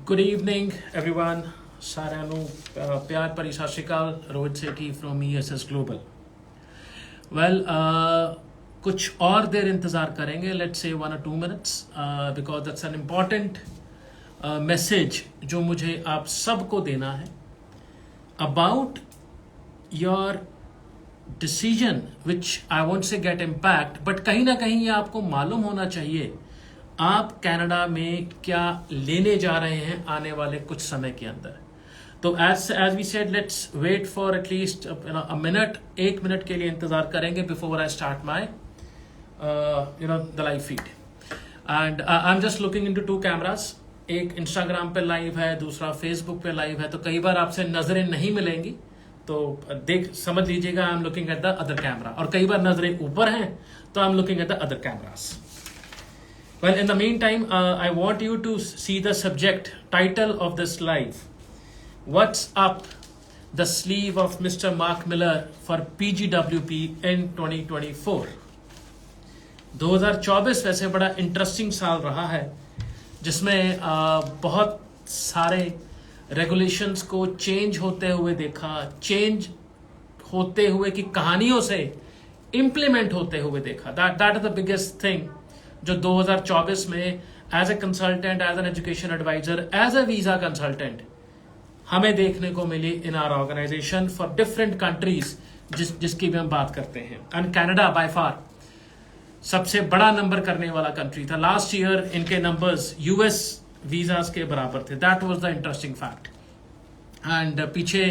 Good evening, everyone. ਸਾਰਿਆਂ ਨੂੰ ਪਿਆਰ ਭਰੀ ਸਤਿ ਸ਼੍ਰੀ ਅਕਾਲ। Rohit Sethi from ESS Global. Well, कुछ और देर इंतज़ार करेंगे, let's say 1 or 2 minutes, because that's an important message जो मुझे आप सबको देना है about your decision, which I won't say get impact, but कहीं ना कहीं ये आपको मालूम होना चाहिए आप कनाडा में क्या लेने जा रहे हैं आने वाले कुछ समय के अंदर। तो as we said, let's wait for at least a minute, 1 minute के लिए इंतज़ार करेंगे before I start my the live feed. And I'm just looking into 2 cameras. एक Instagram पे लाइव है, दूसरा Facebook पे लाइव है, तो कई बार आपसे नज़रें नहीं मिलेंगी, तो समझ लीजिएगा I'm looking at the other camera, और कई बार नज़रें ऊपर हैं तो I'm looking at the other cameras. Well, in the meantime, I want you to see the subject title of this live. What's up the sleeve of Mr. Mark Miller for PGWP in 2024? 2024 वैसे बड़ा interesting साल रहा है, जिसमें बहुत सारे regulations को change होते हुए देखा, चेंज होते हुए की कहानियों से इम्प्लीमेंट होते हुए देखा. That is the biggest thing जो 2024 में as a consultant, as an education advisor, as a visa consultant हमें देखने को मिली in our organisation for different countries जिसकी भी हम बात करते हैं. एंड कनाडा बाय फार सबसे बड़ा नंबर करने वाला कंट्री था. लास्ट ईयर इनके नंबर्स यूएस वीजास के बराबर थे. That was the interesting fact. And पीछे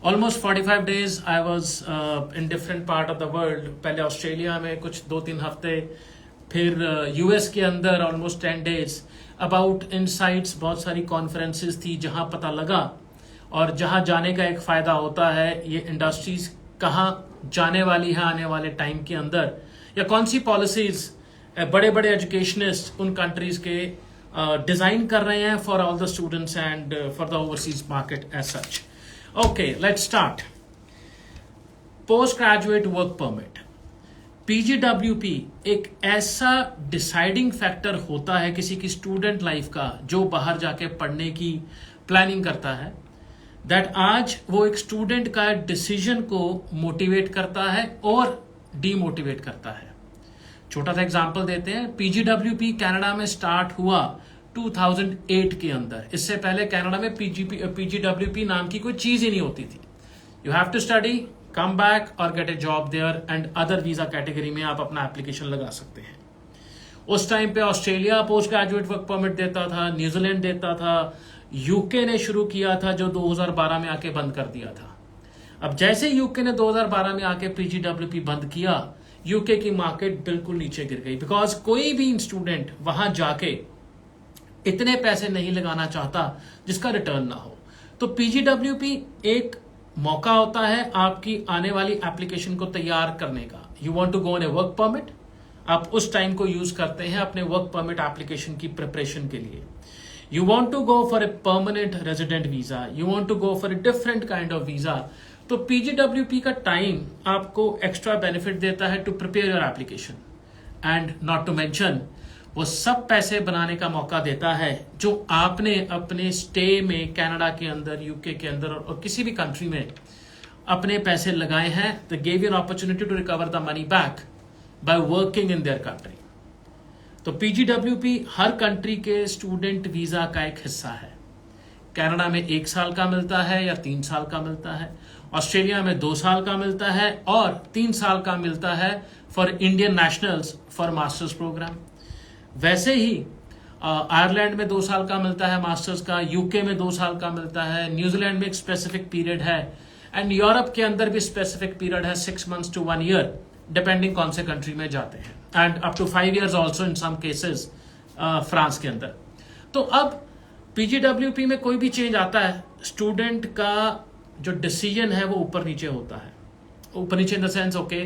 almost 45 days I was in different part of the world. पहले ऑस्ट्रेलिया में कुछ 2-3 हफ्ते, फिर यूएस के अंदर ऑलमोस्ट 10 डेज. अबाउट इनसाइट्स बहुत सारी कॉन्फ्रेंसेस थी जहां पता लगा, और जहां जाने का एक फायदा होता है, ये इंडस्ट्रीज कहाँ जाने वाली है आने वाले टाइम के अंदर, या कौन सी पॉलिसीज बड़े बड़े एजुकेशनिस्ट उन कंट्रीज के डिजाइन कर रहे हैं for all the students and for the overseas market as such. Okay, let's start. Post graduate work permit, PGWP एक ऐसा डिसाइडिंग फैक्टर होता है किसी की स्टूडेंट लाइफ का जो बाहर जाके पढ़ने की प्लानिंग करता है, दैट आज वो एक स्टूडेंट का डिसीजन को मोटिवेट करता है और डीमोटिवेट करता है. छोटा सा एग्जांपल देते हैं. पीजीडब्ल्यूपी कनाडा में स्टार्ट हुआ 2008 के अंदर. इससे पहले कनाडा में पीजीडब्ल्यूपी नाम की कोई चीज ही नहीं होती थी. You have to study, come back और get a job there, and other visa category में आप अपना एप्लीकेशन लगा सकते हैं. उस टाइम पे Australia post graduate work permit देता था, न्यूजीलैंड देता था, यूके ने शुरू किया था जो 2012 में आके बंद कर दिया था. अब जैसे यूके ने 2012 में आके पीजीडब्ल्यूपी बंद किया, यूके की मार्केट बिल्कुल नीचे गिर गई, बिकॉज कोई भी स्टूडेंट वहां जाके इतने पैसे नहीं लगाना चाहता जिसका रिटर्न ना हो. तो पीजीडब्ल्यूपी एक मौका होता है आपकी आने वाली एप्लीकेशन को तैयार करने का. You want to go on a work permit, आप उस टाइम को यूज करते हैं अपने वर्क परमिट एप्लीकेशन की प्रिपरेशन के लिए. You want to go for a permanent resident visa, you want to go for a different kind of visa, तो पीजीडब्ल्यूपी का टाइम आपको एक्स्ट्रा बेनिफिट देता है to prepare your application. And not to mention, वो सब पैसे बनाने का मौका देता है जो आपने अपने स्टे में कनाडा के अंदर, यूके के अंदर और किसी भी कंट्री में अपने पैसे लगाए हैं. The give you an opportunity to recover the money back by working in their country. तो पीजीडब्ल्यूपी हर कंट्री के स्टूडेंट वीजा का एक हिस्सा है. कनाडा में 1 साल का मिलता है या 3 साल का मिलता है. ऑस्ट्रेलिया में 2 साल का मिलता है और 3 साल का मिलता है for Indian nationals for masters program. वैसे ही आयरलैंड में 2 साल का मिलता है मास्टर्स का, यूके में 2 साल का मिलता है, न्यूजीलैंड में एक स्पेसिफिक पीरियड है, एंड यूरोप के अंदर भी स्पेसिफिक पीरियड है 6 months to 1 year, डिपेंडिंग कौन से कंट्री में जाते हैं, and up to 5 years also in some cases France के अंदर. तो अब पीजीडब्ल्यूपी में कोई भी चेंज आता है, स्टूडेंट का जो डिसीजन है वो ऊपर नीचे होता है. ऊपर नीचे in the sense, okay,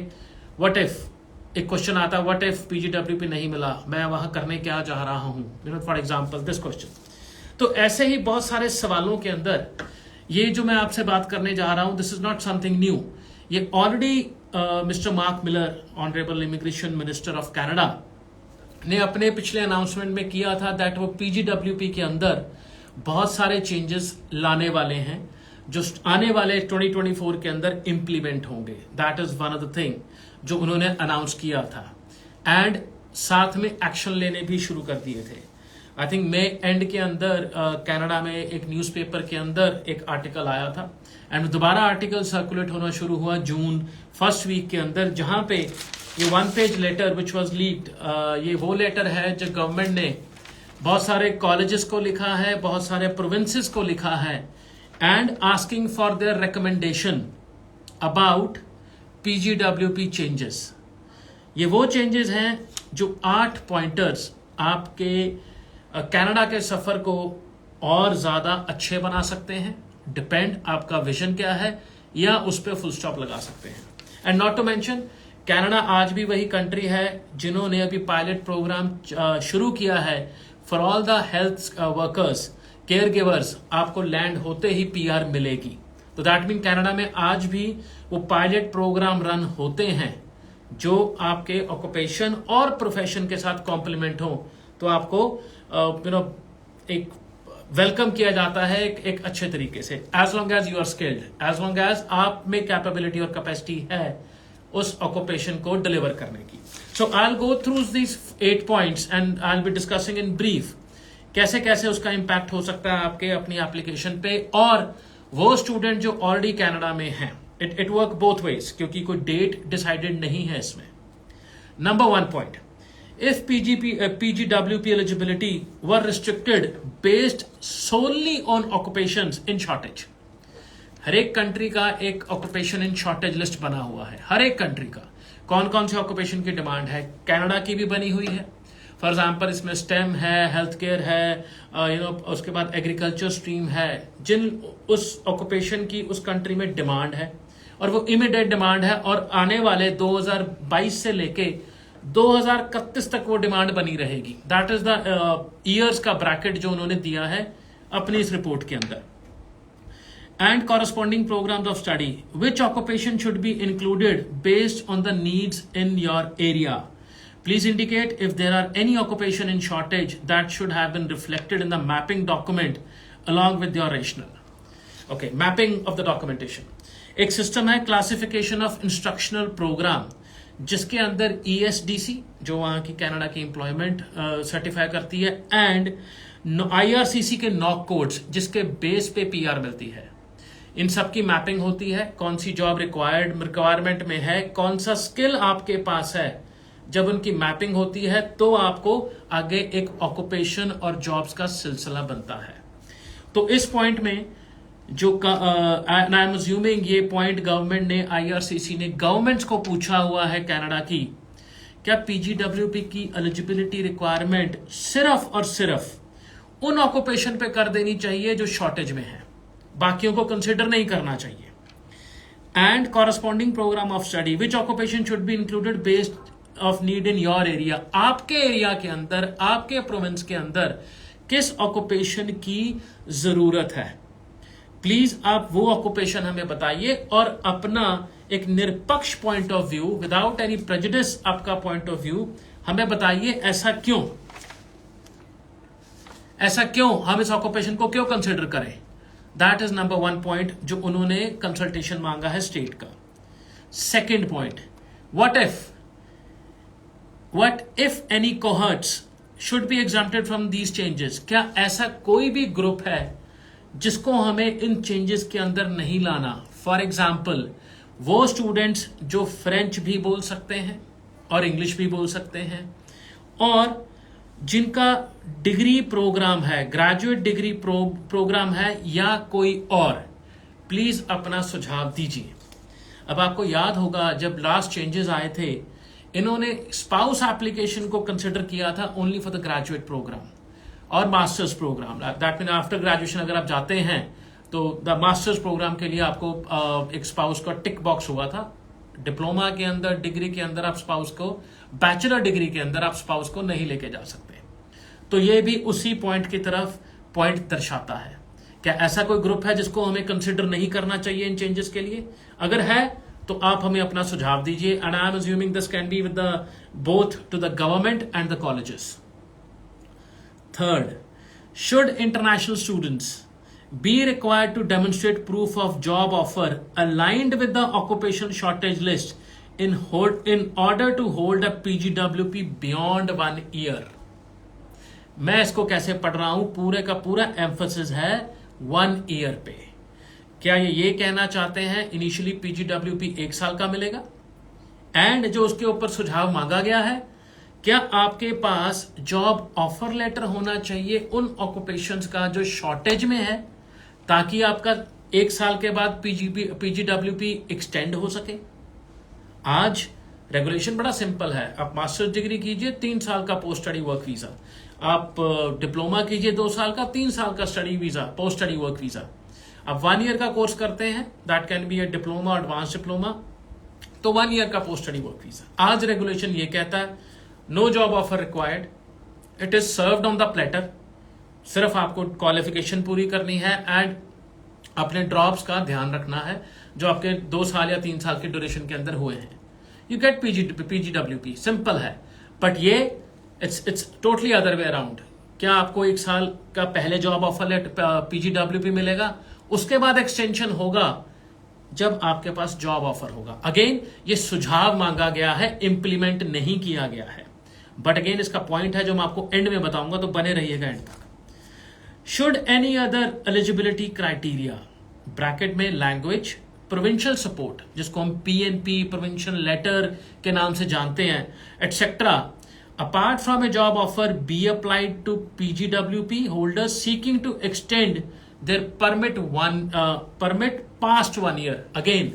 what if एक क्वेश्चन आता है, व्हाट इफ पीजीडब्ल्यूपी नहीं मिला, मैं वहां करने क्या जा रहा हूं, फॉर एग्जांपल दिस क्वेश्चन. तो ऐसे ही बहुत सारे सवालों के अंदर ये जो मैं आपसे बात करने जा रहा हूं, this is not something new. ये already Mister Mark Miller, honourable immigration minister of Canada, ने अपने पिछले अनाउंसमेंट में किया था दैट वो पीजीडब्ल्यूपी के अंदर बहुत सारे चेंजेस लाने वाले हैं जो आने वाले 2024 के अंदर इंप्लीमेंट होंगे। That is one of the thing जो उन्होंने अनाउंस किया था, एंड साथ में एक्शन लेने भी शुरू कर दिए थे। आई थिंक मई एंड के अंदर कनाडा में एक न्यूज़पेपर के अंदर एक आर्टिकल आया था, एंड दोबारा आर्टिकल सर्कुलेट होना शुरू हुआ जून फर्स्ट वीक के अंदर, जहां पे ये 1 page letter which was leaked, ये वो लेटर है जो गवर्नमेंट ने बहुत सारे कॉलेजेस को लिखा है, बहुत सारे प्रोविंसेस को लिखा है, and asking for their recommendation about PGWP changes. ये वो चेंजेस हैं जो 8 पॉइंटर्स आपके कनाडा के सफर को और ज्यादा अच्छे बना सकते हैं। डिपेंड आपका विजन क्या है, या उस पर फुल स्टॉप लगा सकते हैं। And not to mention, Canada आज भी वही कंट्री है जिन्होंने अभी पायलट प्रोग्राम शुरू किया है for all the health workers, care givers. आपको लैंड होते ही PR मिलेगी। तो दैट मीन कनाडा में आज भी वो पायलट प्रोग्राम रन होते हैं जो आपके ऑक्यूपेशन और प्रोफेशन के साथ कॉम्प्लीमेंट हो, तो आपको एक वेलकम किया जाता है एक अच्छे तरीके से, as long as you are skilled, as long as आप में कैपेबिलिटी और कैपेसिटी है उस ऑक्यूपेशन को डिलीवर करने की। So I will go through this 8 points and I will be discussing in brief कैसे कैसे उसका इंपैक्ट हो सकता है आपके अपनी एप्लीकेशन पे, और वो स्टूडेंट जो ऑलरेडी कनाडा में हैं। इट वर्क बोथ वेज, क्योंकि कोई डेट डिसाइडेड नहीं है इसमें। Number 1 point, if PGWP eligibility were restricted based solely on occupations in shortage। हर एक कंट्री का एक ऑक्यूपेशन इन शॉर्टेज लिस्ट बना हुआ है, हर एक कंट्री का कौन कौन से ऑक्यूपेशन की डिमांड है। कनाडा की भी बनी हुई है, फॉर एग्जाम्पल इसमें स्टेम है, हेल्थ केयर है, उसके बाद एग्रीकल्चर स्ट्रीम है, जिन उस ऑक्यूपेशन की उस कंट्री में डिमांड है, और वो इमीडिएट डिमांड है, और आने वाले 2022 से लेके 2031 तक वो डिमांड बनी रहेगी। दैट इज द ईयर्स का ब्रैकेट जो उन्होंने दिया है अपनी इस रिपोर्ट के अंदर। And corresponding programs of study, which occupation should be included based on the needs in your area. Please indicate if there are any occupation in shortage that should have been reflected in the mapping document along with your rationale. Okay, mapping of the documentation. एक system है classification of instructional programme, जिसके अंदर ESDC जो वहां की Canada की employment certify करती है, एंड IRCC के नॉक कोड्स जिसके बेस पे PR मिलती है। इन सब की मैपिंग होती है, कौन सी जॉब रिक्वायरमेंट में है, कौन सा स्किल आपके पास है। जब उनकी मैपिंग होती है तो आपको आगे एक ऑक्यूपेशन और जॉब्स का सिलसिला बनता है। तो इस पॉइंट में जो आई एम अज्यूमिंग ये पॉइंट गवर्नमेंट ने, IRCC ने गवर्नमेंट्स को पूछा हुआ है कनाडा की, क्या PGWP की एलिजिबिलिटी रिक्वायरमेंट सिर्फ और सिर्फ उन ऑक्यूपेशन पे कर देनी चाहिए जो शॉर्टेज में है, बाकियों को कंसिडर नहीं करना चाहिए। And corresponding program of study, which occupation should be included based of need in your area. आपके एरिया के अंदर, आपके प्रोविंस के अंदर किस ऑक्यूपेशन की जरूरत है, प्लीज आप वो ऑक्यूपेशन हमें बताइए, और अपना एक निरपक्ष point of view, without any prejudice आपका पॉइंट ऑफ व्यू हमें बताइए। ऐसा क्यों हम इस ऑक्यूपेशन को क्यों कंसिडर करें। दैट इज नंबर 1 पॉइंट जो उन्होंने कंसल्टेशन मांगा है स्टेट का। Second point, What if any cohorts should be exempted from these changes? क्या ऐसा कोई भी ग्रुप है जिसको हमें इन चेंजेस के अंदर नहीं लाना। फॉर एग्जाम्पल वो स्टूडेंट्स जो फ्रेंच भी बोल सकते हैं और इंग्लिश भी बोल सकते हैं और जिनका डिग्री प्रोग्राम है, ग्रेजुएट डिग्री प्रोग्राम है या कोई और, प्लीज अपना सुझाव दीजिए। अब आपको याद होगा जब लास्ट चेंजेस आए थे इन्होंने स्पाउस एप्लीकेशन को कंसिडर किया था only for the graduate program और masters program. That mean after graduation अगर आप जाते हैं तो द मास्टर्स प्रोग्राम के लिए आपको एक स्पाउस का टिक बॉक्स हुआ था। डिप्लोमा के अंदर, डिग्री के अंदर आप स्पाउस को, बैचलर डिग्री के अंदर आप स्पाउस को नहीं लेके जा सकते। तो ये भी उसी पॉइंट की तरफ पॉइंट दर्शाता है। क्या ऐसा कोई ग्रुप है जिसको हमें कंसिडर नहीं करना चाहिए इन चेंजेस के लिए? अगर है तो आप हमें अपना सुझाव दीजिए। And I am assuming this can be with the both to the government and the colleges. Third, Should international students be required to demonstrate proof of job offer aligned with the occupational shortage list in order to hold a PGWP beyond 1 year? मैं इसको कैसे पढ़ रहा हूं, पूरे का पूरा emphasis है 1 ईयर पे। क्या ये कहना चाहते हैं इनिशियली PGWP 1 साल का मिलेगा? एंड जो उसके ऊपर सुझाव मांगा गया है, क्या आपके पास जॉब ऑफर लेटर होना चाहिए उन ऑक्यूपेशंस का जो शॉर्टेज में है, ताकि आपका 1 साल के बाद PGWP एक्सटेंड हो सके। आज रेगुलेशन बड़ा सिंपल है, आप मास्टर्स डिग्री कीजिए 3 साल का पोस्ट स्टडी वर्क वीजा, आप डिप्लोमा कीजिए 2 साल का, 3 साल का study visa, post study work visa. आप 1 ईयर का कोर्स करते हैं, that can be a diploma, advance diploma, तो 1 ईयर का पोस्ट स्टडी वर्क वीजा। आज रेगुलेशन ये कहता है no job offer required, it is served on the platter. सिर्फ आपको क्वालिफिकेशन पूरी करनी है एंड अपने ड्रॉप्स का ध्यान रखना है जो आपके 2 साल या 3 साल के ड्यूरेशन के अंदर हुए हैं। यू गेट PGWP, सिंपल है। बट ये it's totally other way around. क्या आपको 1 साल का पहले जॉब ऑफर लेटर PGWP मिलेगा, उसके बाद एक्सटेंशन होगा जब आपके पास जॉब ऑफर होगा। अगेन ये सुझाव मांगा गया है, इंप्लीमेंट नहीं किया गया है। बट अगेन इसका पॉइंट है जो मैं आपको एंड में बताऊंगा, तो बने रहिएगा एंड तक। Should any other eligibility criteria, bracket में लैंग्वेज, प्रोविंशियल सपोर्ट जिसको हम PNP प्रोविंशियल लेटर के नाम से जानते हैं, etcetera, apart from a job offer be applied to PGWP holders seeking to extend their permit past 1 year. Again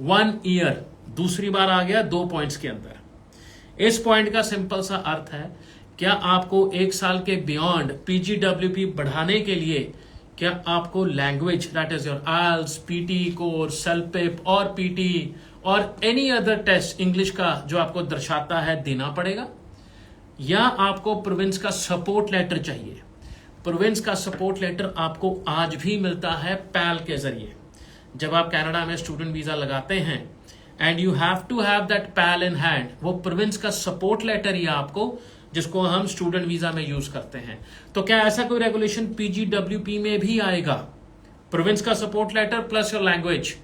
1 year दूसरी बार आ गया 2 पॉइंट्स के अंदर। इस पॉइंट का सिंपल सा अर्थ है, क्या आपको 1 साल के बियॉन्ड PGWP बढ़ाने के लिए क्या आपको language, that is your IELTS, PT course, सेल्फपिप और PT और एनी अदर टेस्ट इंग्लिश का जो आपको दर्शाता है देना पड़ेगा, या आपको प्रोविंस का सपोर्ट लेटर चाहिए? प्रोविंस का सपोर्ट लेटर आपको आज भी मिलता है पैल के जरिए। जब आप कनाडा में स्टूडेंट वीजा लगाते हैं and you have to have that PAL in hand, वो प्रोविंस का सपोर्ट लेटर ही आपको, जिसको हम स्टूडेंट वीजा में यूज करते हैं। तो क्या ऐसा कोई रेगुलेशन PGWP में भी आएगा? प्रोविंस का support letter plus your language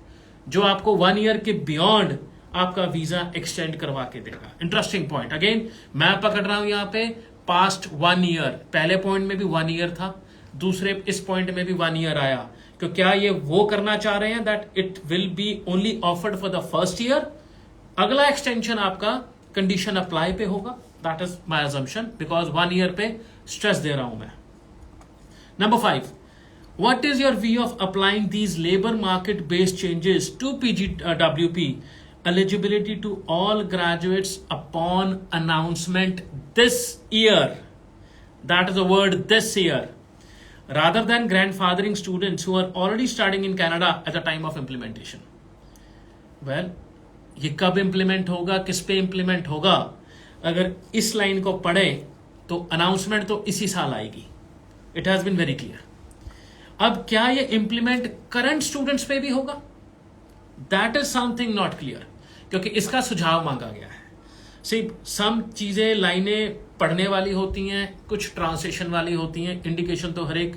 जो आपको 1 ईयर के बियॉन्ड आपका वीजा एक्सटेंड करवा के देगा। Interesting point. अगेन मैं पकड़ रहा हूं यहाँ पे पास्ट 1 ईयर, पहले पॉइंट में भी 1 ईयर था, दूसरे इस पॉइंट में भी 1 ईयर आया। तो क्या ये वो करना चाह रहे हैं that it will be only offered for the first year? अगला एक्सटेंशन आपका कंडीशन अप्लाई पे होगा, that is my assumption, because 1 year पे स्ट्रेस दे रहा हूं मैं। Number 5, what is your view of applying these labour market based changes to PGWP eligibility to all graduates upon announcement this year? That is the word, this year, rather than grandfathering students who are already studying in Canada at the time of implementation. Well, ये कब implement होगा, किस पे implement होगा? अगर इस line को पढ़े तो अनाउंसमेंट तो इसी साल आएगी। It has been very clear. अब क्या ये implement current students पे भी होगा? That is something not clear, क्योंकि इसका सुझाव मांगा गया है। सिर्फ सम चीजें, लाइनें पढ़ने वाली होती हैं, कुछ ट्रांसलेशन वाली होती हैं, इंडिकेशन तो हर एक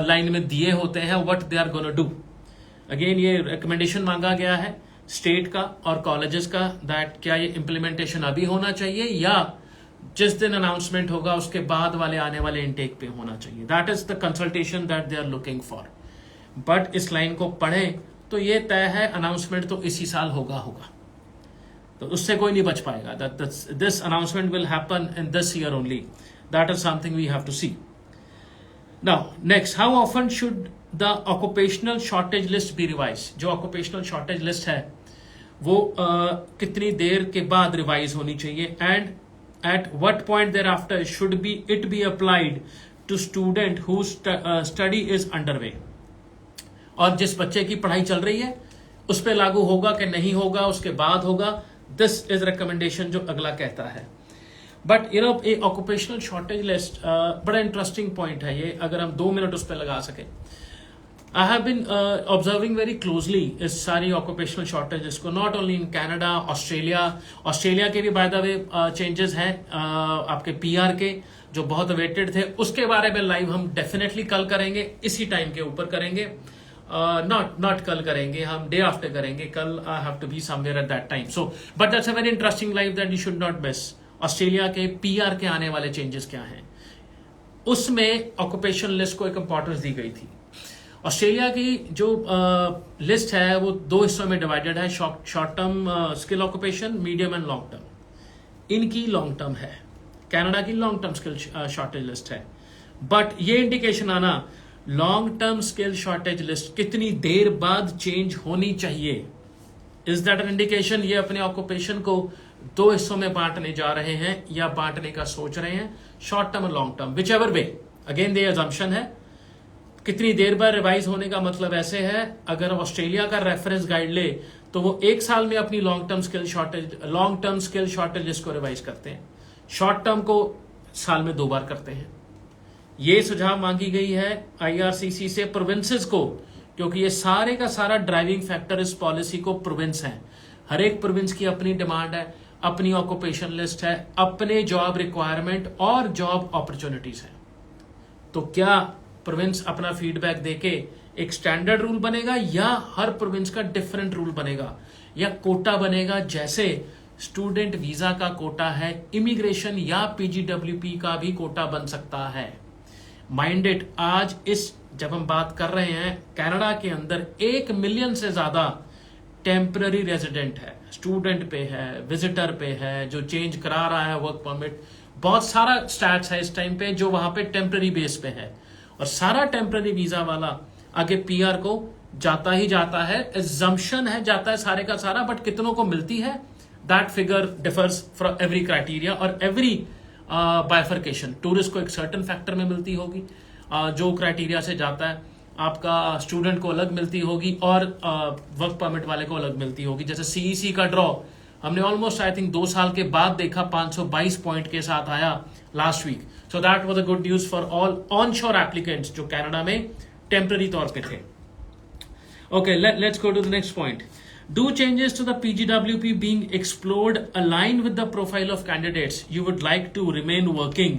लाइन में दिए होते हैं what they are gonna do. Again ये रिकमेंडेशन मांगा गया है स्टेट का और कॉलेजेस का, दैट क्या ये इम्प्लीमेंटेशन अभी होना चाहिए या जिस दिन अनाउंसमेंट होगा उसके बाद वाले आने वाले इनटेक पे होना चाहिए। That is the consultation that they are looking for. But इस लाइन को पढ़ें तो ये तय है अनाउंसमेंट तो इसी साल होगा, तो उससे कोई नहीं बच पाएगा। This announcement will happen in this year only, that is something we have to see. Now next, how often should the occupational shortage list be revise? जो ऑक्यूपेशनल शॉर्टेज लिस्ट है वो कितनी देर के बाद रिवाइज होनी चाहिए, and at what point thereafter should be it be applied to student who study is underway? और जिस बच्चे की पढ़ाई चल रही है उस पर लागू होगा कि नहीं होगा, उसके बाद होगा। दिस इज रिकमेंडेशन जो अगला कहता है। But you know A occupational shortage list बड़ा इंटरेस्टिंग पॉइंट है ये, अगर हम 2 मिनट उस पर लगा सके। I have been observing very closely इस सारी ऑक्यूपेशनल शॉर्टेजेस को, not only in Canada, Australia के भी बाय द वे चेंजेस हैं आपके पीआर के जो बहुत अवेटेड थे, उसके बारे में लाइव हम डेफिनेटली कल करेंगे, इसी टाइम के ऊपर करेंगे, नॉट कल करेंगे, हम डे आफ्टर करेंगे, कल I have to be somewhere at that time. So but that's a very interesting live that you should not miss. Australia के पीआर के आने वाले चेंजेस क्या हैं, उसमें ऑक्यूपेशन लिस्ट को एक इंपॉर्टेंस दी गई थी। ऑस्ट्रेलिया की जो लिस्ट है वो 2 हिस्सों में डिवाइडेड है, short term skill occupation, medium and long term. इनकी लॉन्ग टर्म है, कनाडा की long term skill shortage list है। बट ये इंडिकेशन आना long term skill shortage list कितनी देर बाद चेंज होनी चाहिए, इज दैट एन इंडिकेशन ये अपने ऑक्यूपेशन को 2 हिस्सों में बांटने जा रहे हैं या बांटने का सोच रहे हैं, शॉर्ट टर्म और long term, which ever way. Again ये अजम्पशन है, कितनी देर बाद रिवाइज होने का मतलब ऐसे है, अगर ऑस्ट्रेलिया का रेफरेंस गाइड ले तो वो 1 साल में अपनी long term skill shortage list को रिवाइज करते हैं, शॉर्ट टर्म को साल में 2 बार करते हैं। ये सुझाव मांगी गई है आईआरसीसी से प्रोविंसेस को, क्योंकि ये सारे का सारा ड्राइविंग फैक्टर इस पॉलिसी को प्रोविंस है। हर एक प्रोविंस की अपनी डिमांड है, अपनी ऑक्यूपेशन लिस्ट है, अपने जॉब रिक्वायरमेंट और जॉब अपॉर्चुनिटीज है। तो क्या प्रोविंस अपना फीडबैक देके एक स्टैंडर्ड रूल बनेगा या हर प्रोविंस का डिफरेंट रूल बनेगा या कोटा बनेगा, जैसे स्टूडेंट वीजा का कोटा है, इमिग्रेशन या पीजीडब्ल्यूपी का भी कोटा बन सकता है। माइंड इट, आज इस जब हम बात कर रहे हैं कनाडा के अंदर 1 मिलियन से ज्यादा टेम्पररी रेजिडेंट है, स्टूडेंट पे है, विजिटर पे है, जो चेंज करा रहा है वर्क परमिट, बहुत सारा स्टैट्स है इस टाइम पे जो वहां पे टेम्पररी बेस पे है, और सारा टेम्पररी वीजा वाला आगे पीआर को जाता ही जाता है, एजम्पशन है जाता है सारे का सारा, बट कितनों को मिलती है that figure differs from every criteria और एवरी बाइफर्केशन। टूरिस्ट को एक सर्टन फैक्टर में मिलती होगी, जो क्राइटेरिया से जाता है, आपका स्टूडेंट को अलग मिलती होगी और वर्क परमिट वाले को अलग मिलती होगी। जैसे सीईसी का ड्रॉ हमने ऑलमोस्ट आई थिंक 2 साल के बाद देखा, 522 पॉइंट के साथ आया last week. So that was a good news for all onshore applicants जो कनाडा में टेम्पररी तौर पे थे। Okay, let's go to the next point. Do changes to the PGWP being explored align with the profile of candidates you would like to remain working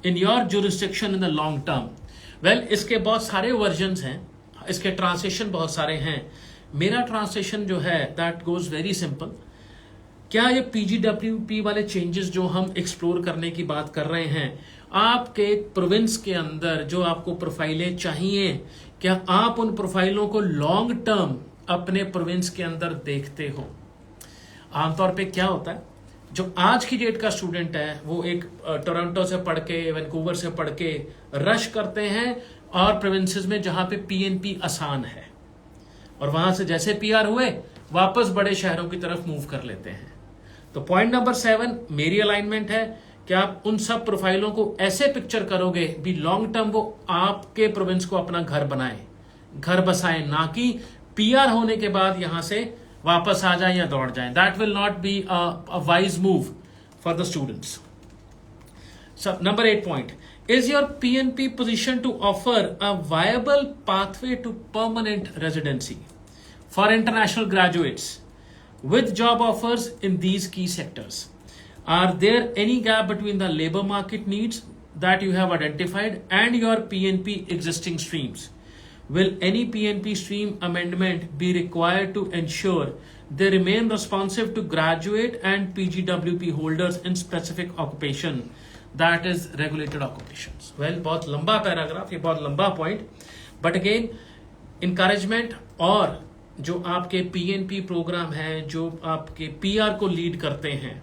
in your jurisdiction in the long term? Well, इसके बहुत सारे versions हैं, इसके translation बहुत सारे हैं। मेरा translation जो है दैट गोज वेरी सिंपल। क्या ये PGWP वाले चेंजेस जो हम एक्सप्लोर करने की बात कर रहे हैं, आपके प्रोविंस के अंदर जो आपको प्रोफाइलें चाहिए, क्या आप उन प्रोफाइलों को लॉन्ग टर्म अपने प्रोविंस के अंदर देखते हो? आमतौर पे क्या होता है, जो आज की डेट का स्टूडेंट है वो एक टोरंटो से पढ़ के, वैंकूवर से पढ़ के रश करते हैं और प्रोविंसेस में जहां पे पीएनपी आसान है, और वहां से जैसे पीआर हुए वापस बड़े शहरों की तरफ मूव कर लेते हैं। तो पॉइंट नंबर 7 मेरी अलाइनमेंट है कि आप उन सब प्रोफाइलों को ऐसे पिक्चर करोगे भी लॉन्ग टर्म वो आपके प्रोविंस को अपना घर बनाए, घर बसाए, ना कि पीआर होने के बाद यहां से वापस आ जाए या दौड़ जाए। That will not be a wise move for the students. Number 8 point, is your PNP position to offer a viable pathway to permanent residency for international graduates with job offers in these key sectors? Are there any gap between the labor market needs that you have identified and your PNP existing streams? Will any PNP stream amendment be required to ensure they remain responsive to graduate and PGWP holders in specific occupation, that is regulated occupations? Well, बहुत लंबा paragraph, ये बहुत लंबा point, but again encouragement और जो आपके PNP programme है, जो आपके पीआर को लीड करते हैं,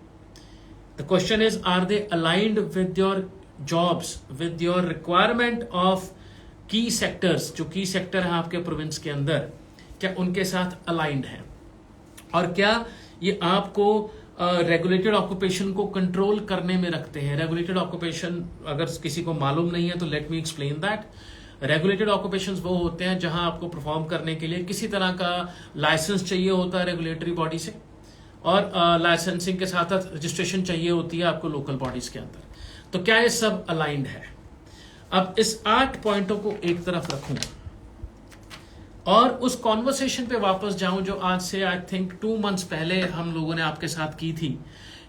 the question is are they aligned with your jobs, with your requirement of key sectors, जो की सेक्टर है आपके प्रोविंस के अंदर, क्या उनके साथ अलाइंड है, और क्या ये आपको रेगुलेटेड ऑक्यूपेशन को कंट्रोल करने में रखते हैं। रेगुलेटेड ऑक्यूपेशन अगर किसी को मालूम नहीं है तो let me explain that. Regulated occupations वो होते हैं जहां आपको परफॉर्म करने के लिए किसी तरह का लाइसेंस चाहिए होता है रेगुलेटरी बॉडी से, और लाइसेंसिंग के साथ साथ रजिस्ट्रेशन चाहिए होती है आपको लोकल बॉडीज के अंदर। तो क्या ये सब अलाइंड है? अब इस 8 पॉइंटों को एक तरफ रखूं, और उस कॉन्वर्सेशन पे वापस जाऊं जो आज से आई थिंक 2 मंथ्स पहले हम लोगों ने आपके साथ की थी,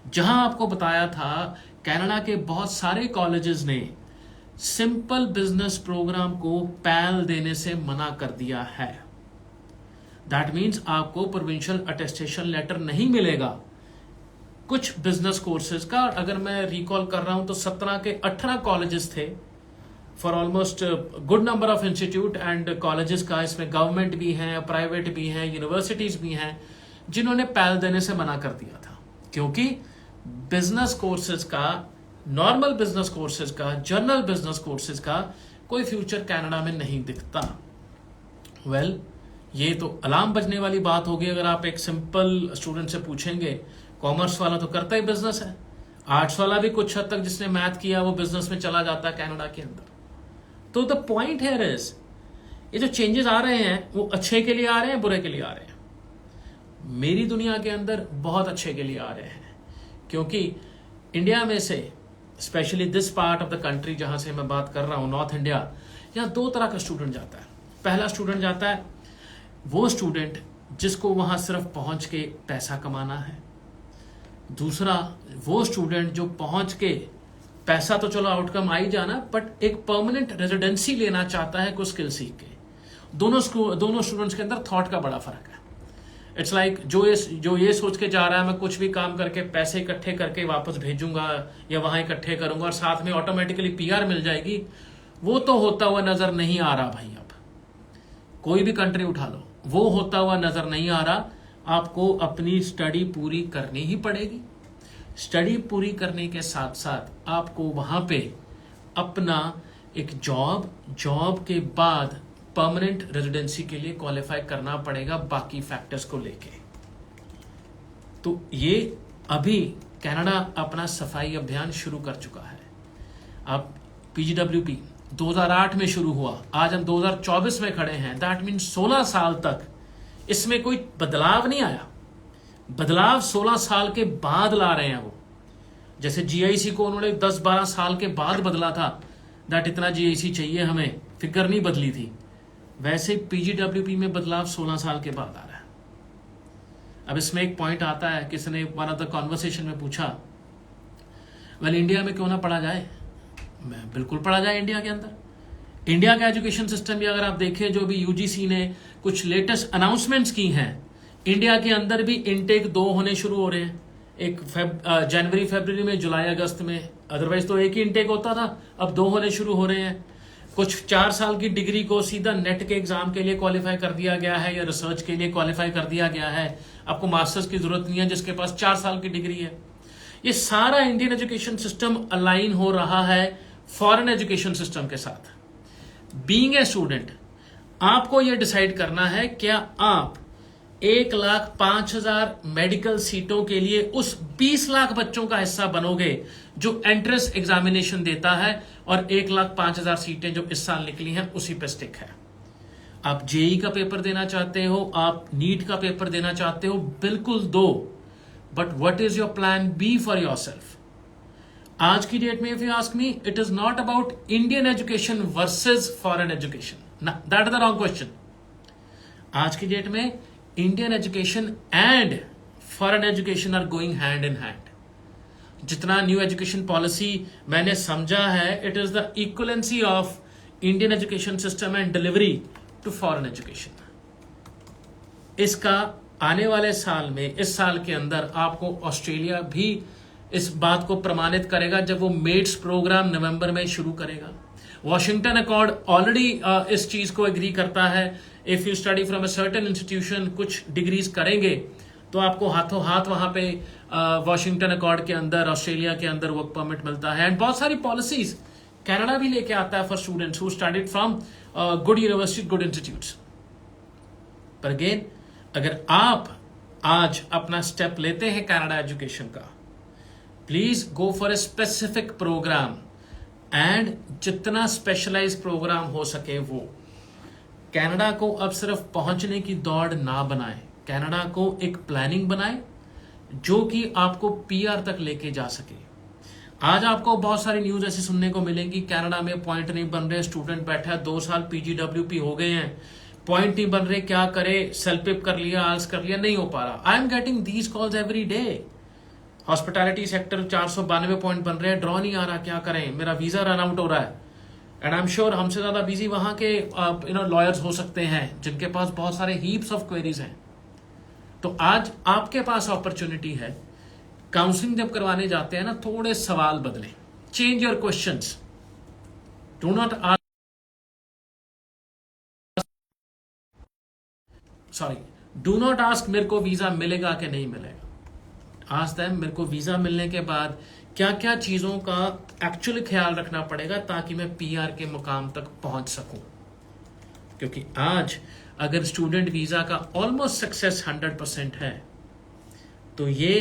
जहां आपको बताया था कनाडा के बहुत सारे कॉलेजेस ने सिंपल बिजनेस प्रोग्राम को पैल देने से मना कर दिया है। दैट मीन्स आपको प्रोविंशियल अटेस्टेशन लेटर नहीं मिलेगा कुछ बिजनेस कोर्सेज का। अगर मैं रिकॉल कर रहा हूं तो 17 के 18 कॉलेजेस थे for almost good number of institute and colleges का। इसमें गवर्नमेंट भी हैं, प्राइवेट भी हैं, यूनिवर्सिटीज भी हैं, जिन्होंने पैल देने से मना कर दिया था, क्योंकि बिजनेस कोर्सेज का, नॉर्मल बिजनेस कोर्सेज का, जनरल बिजनेस कोर्सेज का कोई फ्यूचर कनाडा में नहीं दिखता। वेल, ये तो अलार्म बजने वाली बात होगी। अगर आप एक सिंपल स्टूडेंट से पूछेंगे, कॉमर्स वाला तो करता ही बिजनेस है, आर्ट्स वाला भी कुछ हद तक जिसने मैथ किया वो बिजनेस में चला जाता है कनाडा के अंदर। तो द पॉइंट हियर इज, ये जो चेंजेस आ रहे हैं वो अच्छे के लिए आ रहे हैं, बुरे के लिए आ रहे हैं? मेरी दुनिया के अंदर बहुत अच्छे के लिए आ रहे हैं, क्योंकि इंडिया में से specially this part of the country जहां से मैं बात कर रहा हूं, नॉर्थ इंडिया, यहां 2 तरह का स्टूडेंट जाता है। पहला स्टूडेंट जाता है वो स्टूडेंट जिसको वहां सिर्फ पहुंच के पैसा कमाना है। दूसरा वो स्टूडेंट जो पहुंच के पैसा तो चलो आउटकम आ ही जाना, बट एक परमानेंट रेजिडेंसी लेना चाहता है कुछ स्किल सीख के। दोनों स्टूडेंट्स के अंदर थॉट का बड़ा फर्क है। इट्स लाइक जो ये सोच के जा रहा है मैं कुछ भी काम करके पैसे इकट्ठे करके वापस भेजूंगा या वहां इकट्ठे करूंगा और साथ में ऑटोमेटिकली पीआर मिल जाएगी, वो तो होता हुआ नजर नहीं आ रहा भाई। अब कोई भी कंट्री उठा लो, वो होता हुआ नजर नहीं आ रहा। आपको अपनी स्टडी पूरी करनी ही पड़ेगी। स्टडी पूरी करने के साथ साथ आपको वहां पे अपना एक जॉब के बाद परमानेंट रेजिडेंसी के लिए क्वालिफाई करना पड़ेगा, बाकी फैक्टर्स को लेके। तो ये अभी कनाडा अपना सफाई अभियान शुरू कर चुका है। अब पीजीडब्ल्यूपी 2008 में शुरू हुआ, आज हम 2024 में खड़े हैं। दैट मीन 16 साल तक इसमें कोई बदलाव नहीं आया। बदलाव 16 साल के बाद ला रहे हैं वो। जैसे जीआईसी को उन्होंने 10-12 साल के बाद बदला था, दैट इतना जीआईसी चाहिए हमें, फिगर नहीं बदली थी, वैसे पीजीडब्ल्यूपी में बदलाव 16 साल के बाद आ रहा है। अब इसमें एक पॉइंट आता है, किसी ने वन ऑफ द कॉन्वर्सेशन में पूछा, वेल इंडिया में क्यों ना पढ़ा जाए? मैं बिल्कुल पढ़ा जाए इंडिया के अंदर। इंडिया का एजुकेशन सिस्टम भी अगर आप देखें, जो भी यूजीसी ने कुछ लेटेस्ट अनाउंसमेंट्स की हैं, इंडिया के अंदर भी इनटेक 2 होने शुरू हो रहे हैं। एक जनवरी फरवरी में, जुलाई अगस्त में, अदरवाइज तो एक ही इनटेक होता था, अब 2 होने शुरू हो रहे हैं। कुछ 4 साल की डिग्री को सीधा नेट के एग्जाम के लिए क्वालिफाई कर दिया गया है या रिसर्च के लिए क्वालिफाई कर दिया गया है। आपको मास्टर्स की जरूरत नहीं है जिसके पास 4 साल की डिग्री है। ये सारा इंडियन एजुकेशन सिस्टम अलाइन हो रहा है फॉरेन एजुकेशन सिस्टम के साथ। बीइंग ए स्टूडेंट आपको यह डिसाइड करना है, क्या आप 1,05,000 मेडिकल सीटों के लिए उस 20 लाख बच्चों का हिस्सा बनोगे जो एंट्रेंस एग्जामिनेशन देता है, और 1,05,000 सीटें जो इस साल निकली हैं उसी पे स्टिक है। आप जेई का पेपर देना चाहते हो, आप नीट का पेपर देना चाहते हो, बिल्कुल दो, but what is your plan B for yourself? आज की डेट में if you ask me, it is not about Indian education versus foreign education, that is the wrong question. आज की डेट में Indian education and foreign education are going hand in hand. जितना new education policy मैंने समझा है, it is the equivalency of Indian education system and delivery to foreign education. इसका आने वाले साल में, इस साल के अंदर आपको ऑस्ट्रेलिया भी इस बात को प्रमाणित करेगा जब वो मेट्स प्रोग्राम नवंबर में शुरू करेगा। वॉशिंगटन अकॉर्ड ऑलरेडी इस चीज को एग्री करता है। If you study from a certain institution, कुछ डिग्रीज करेंगे तो आपको हाथों हाथ वहां पे वॉशिंगटन अकॉर्ड के अंदर, ऑस्ट्रेलिया के अंदर वर्क परमिट मिलता है। एंड बहुत सारी पॉलिसीज कनाडा भी लेके आता है for students who studied from good university, good institutes. पर अगेन, अगर आप आज अपना स्टेप लेते हैं कनाडा एजुकेशन का, please go for a specific programme, and जितना स्पेशलाइज प्रोग्राम हो सके वो। कनाडा को अब सिर्फ पहुंचने की दौड़ ना बनाए, कनाडा को एक प्लानिंग बनाए जो कि आपको पीआर तक लेके जा सके। आज आपको बहुत सारी न्यूज ऐसी सुनने को मिलेंगी, कनाडा में पॉइंट नहीं बन रहे, स्टूडेंट बैठा है 2 साल, पीजीडब्ल्यूपी हो गए हैं, पॉइंट नहीं बन रहे, क्या करे, सेल्फ पिप कर लिया, आल्स कर लिया, नहीं हो पा रहा। I am getting these calls every day. Hospitality sector 492 point बन रहे हैं, ड्रॉ नहीं आ रहा, क्या करें, मेरा वीजा रन आउट हो रहा है। एंड आई एम श्योर हमसे ज्यादा बिजी वहां के लॉयर्स हो सकते हैं जिनके पास बहुत सारे हीप्स ऑफ क्वेरीज हैं। तो आज आपके पास अपॉर्चुनिटी है, काउंसलिंग जब करवाने जाते हैं ना, थोड़े सवाल बदलें, change your questions, do not ask, sorry, do not ask मेरे को वीजा मिलेगा कि नहीं मिलेगा। आस्क देम मेरे को वीजा मिलने के बाद क्या क्या चीजों का एक्चुअली ख्याल रखना पड़ेगा ताकि मैं पीआर के मुकाम तक पहुंच सकूं। क्योंकि आज अगर स्टूडेंट वीजा का ऑलमोस्ट सक्सेस 100% है तो ये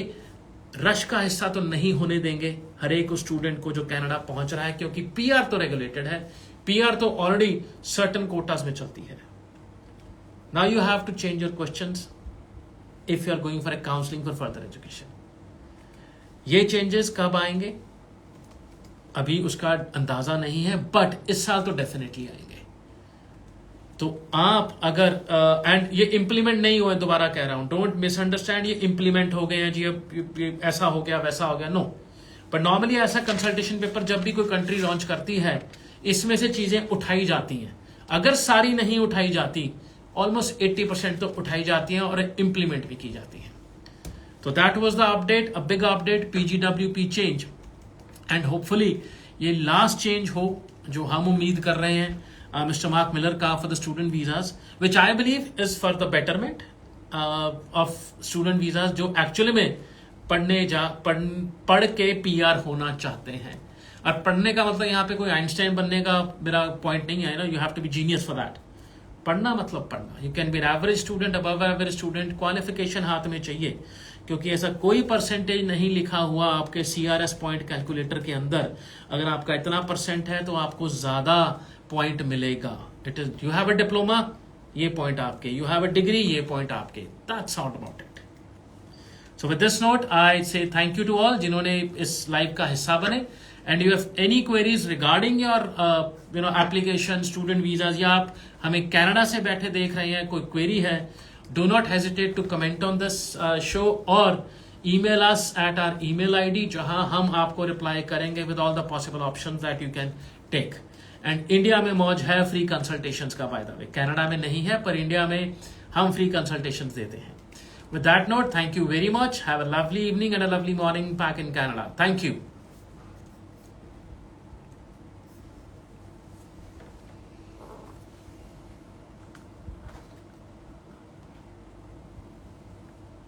रश का हिस्सा तो नहीं होने देंगे हर एक स्टूडेंट को जो कनाडा पहुंच रहा है, क्योंकि पीआर तो रेगुलेटेड है, पीआर तो ऑलरेडी सर्टेन कोटास में चलती है। Now you have to change your questions if you are going for a counselling for further education. ये चेंजेस कब आएंगे अभी उसका अंदाजा नहीं है, बट इस साल तो डेफिनेटली आएंगे। तो आप अगर एंड ये इंप्लीमेंट नहीं हुए, दोबारा कह रहा हूं, डोंट मिसअंडरस्टैंड, ये इंप्लीमेंट हो गए हैं जी, अब ऐसा हो गया वैसा हो गया, नो। पर नॉर्मली ऐसा कंसल्टेशन पेपर जब भी कोई कंट्री लॉन्च करती है, इसमें से चीजें उठाई जाती हैं। अगर सारी नहीं उठाई जाती, ऑलमोस्ट 80% तो उठाई जाती हैं और इंप्लीमेंट भी की जाती हैं। तो that was the update, a big update, PGWP change, and hopefully ये लास्ट चेंज हो जो हम उम्मीद कर रहे हैं मिस्टर मार्क मिलर का for the student visas, which I believe is for the betterment of student visas जो एक्चुअली में पढ़ के पीआर होना चाहते हैं। और पढ़ने का मतलब यहाँ पे कोई आइंस्टाइन बनने का मेरा पॉइंट नहीं है ना, you have to be genius for that. पढ़ना मतलब पढ़ना, you can be an average student, above average student, qualification हाथ में चाहिए, क्योंकि ऐसा कोई परसेंटेज नहीं लिखा हुआ आपके सीआरएस पॉइंट कैलकुलेटर के अंदर। अगर आपका इतना परसेंट है तो आपको ज्यादा पॉइंट मिलेगा। It is, you have a diploma, ये पॉइंट आपके, यू हैव अ डिग्री, ये पॉइंट आपके, that's all about it. So with this note I say thank you to all जिन्होंने इस लाइव का हिस्सा बने। And you have any queries regarding your application, student visas, या आप हमें कनाडा से बैठे देख रहे हैं, कोई क्वेरी है, do not hesitate to comment on this show or email us at our email ID जहां हम आपको रिप्लाई करेंगे with all the possible options that you can take। And India में मौज है फ्री कंसल्टेशंस का, बाय द वे कनाडा में नहीं है, पर इंडिया में हम फ्री कंसल्टेशंस देते हैं। With that note, thank you very much, have a lovely evening and a lovely morning back in Canada, thank you।